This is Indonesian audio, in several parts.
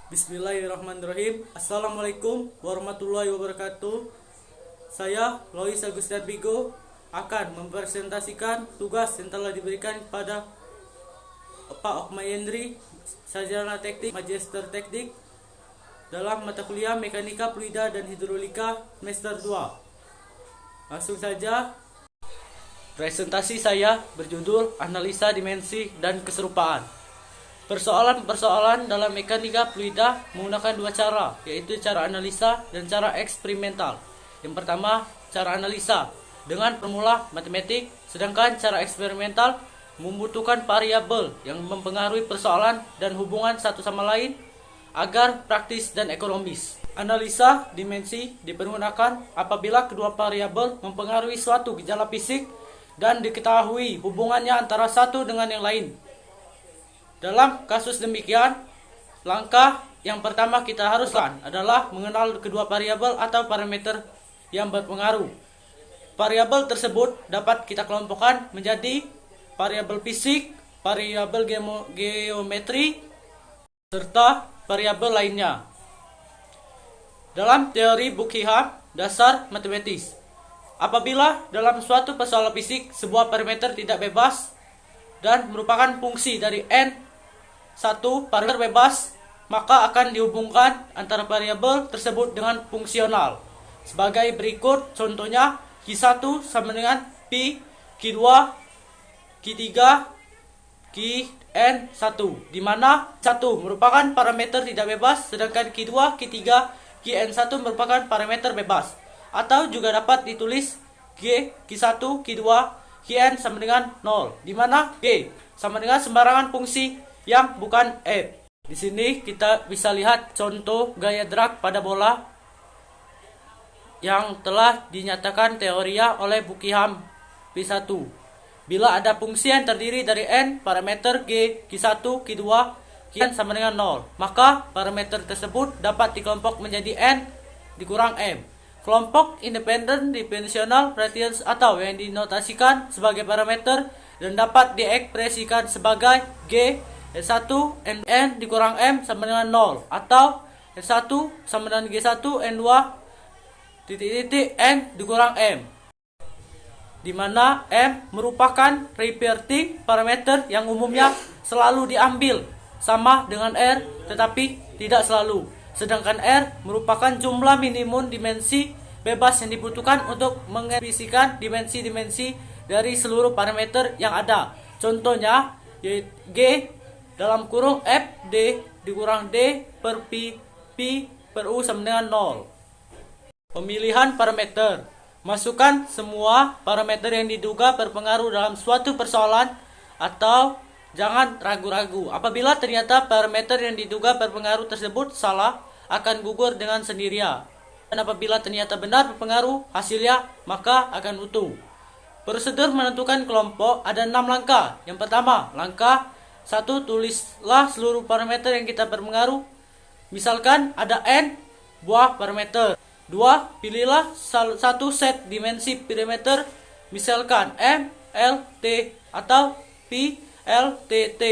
Bismillahirrahmanirrahim. Assalamualaikum warahmatullahi wabarakatuh. Saya Lois Agustian Bigo akan mempresentasikan tugas yang telah diberikan kepada Pak Okmayendri, Sarjana Teknik Magister Teknik dalam mata kuliah Mekanika Fluida dan Hidrolika semester 2. Langsung saja, presentasi saya berjudul Analisa Dimensi dan Keserupaan. Persoalan-persoalan dalam mekanika fluida menggunakan dua cara, yaitu cara analisa dan cara eksperimental. Yang pertama, cara analisa dengan formula matematik, sedangkan cara eksperimental membutuhkan variabel yang mempengaruhi persoalan dan hubungan satu sama lain agar praktis dan ekonomis. Analisa dimensi dipergunakan apabila kedua variabel mempengaruhi suatu gejala fisik dan diketahui hubungannya antara satu dengan yang lain. Dalam kasus demikian, langkah yang pertama kita harus lakukan adalah mengenal kedua variabel atau parameter yang berpengaruh. Variabel tersebut dapat kita kelompokkan menjadi variabel fisik, variabel geometri, serta variabel lainnya. Dalam teori Buckingham, dasar matematis, apabila dalam suatu persoalan fisik sebuah parameter tidak bebas dan merupakan fungsi dari n satu parameter bebas, maka akan dihubungkan antara variabel tersebut dengan fungsional. Sebagai berikut contohnya, Q1 sama dengan Pi, Q2, Q3, Qn1, di mana 1 merupakan parameter tidak bebas, sedangkan Q2, Q3, Qn1 merupakan parameter bebas. Atau juga dapat ditulis Q1, Q2, Qn sama dengan 0, di mana G sama dengan sembarangan fungsi yang bukan F. Di sini kita bisa lihat contoh gaya drag pada bola yang telah dinyatakan teorinya oleh Buckingham P1. Bila ada fungsi yang terdiri dari n parameter G, Q1, Q2, Qn sama dengan 0, maka parameter tersebut dapat dikelompok menjadi n dikurang m. Kelompok independen dimensional radius atau yang dinotasikan sebagai parameter dan dapat diekspresikan sebagai G N1 N dikurang M sama dengan 0, atau N1 sama dengan G1 N2 titik N dikurang M, di mana M merupakan reverting parameter yang umumnya selalu diambil sama dengan R tetapi tidak selalu. Sedangkan R merupakan jumlah minimum dimensi bebas yang dibutuhkan untuk mengekspresikan dimensi-dimensi dari seluruh parameter yang ada. Contohnya G dalam kurung F D dikurang D per Pi per U sama dengan 0. Pemilihan parameter. Masukkan semua parameter yang diduga berpengaruh dalam suatu persoalan atau jangan ragu-ragu. Apabila ternyata parameter yang diduga berpengaruh tersebut salah, akan gugur dengan sendirinya. Dan apabila ternyata benar berpengaruh, hasilnya maka akan utuh. Prosedur menentukan kelompok ada 6 langkah. Yang pertama, langkah 1, tulislah seluruh parameter yang kita berpengaruh. Misalkan ada n buah parameter. 2, pilihlah satu set dimensi parameter, misalkan m, l, t atau p, l, t, t.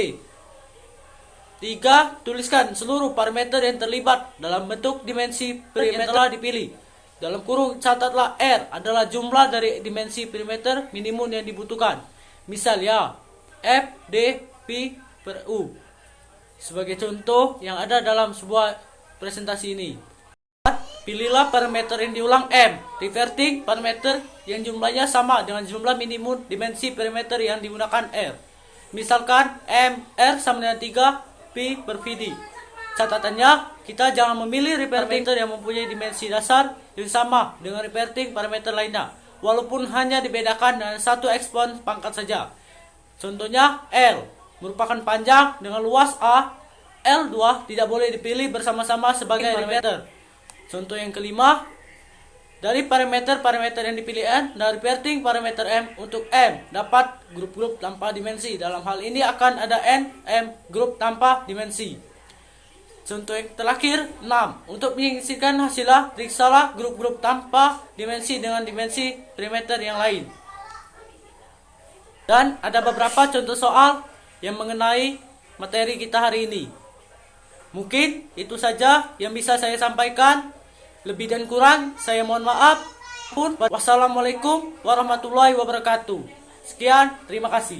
3, tuliskan seluruh parameter yang terlibat dalam bentuk dimensi parameter yang telah dipilih. Dalam kurung catatlah R adalah jumlah dari dimensi parameter minimum yang dibutuhkan. Misalnya F, D, P per U. Sebagai contoh yang ada dalam sebuah presentasi ini. Pilihlah parameter yang diulang M, reverting parameter yang jumlahnya sama dengan jumlah minimum dimensi parameter yang digunakan R. Misalkan M, R sama dengan 3, P per VD. Catatannya, kita jangan memilih parameter yang mempunyai dimensi dasar yang sama dengan reverting parameter lainnya, walaupun hanya dibedakan dengan satu ekspon pangkat saja. Contohnya L merupakan panjang dengan luas A, L2 tidak boleh dipilih bersama-sama sebagai parameter. Contoh yang kelima, dari parameter-parameter yang dipilih N dan reverting parameter M untuk M dapat grup-grup tanpa dimensi. Dalam hal ini akan ada N, M, grup tanpa dimensi. Contoh yang terakhir, 6. Untuk menyisihkan hasilnya, periksalah grup-grup tanpa dimensi dengan dimensi parameter yang lain. Dan ada beberapa contoh soal yang mengenai materi kita hari ini. Mungkin itu saja yang bisa saya sampaikan. Lebih dan kurang saya mohon maaf. Wassalamualaikum warahmatullahi wabarakatuh. Sekian, terima kasih.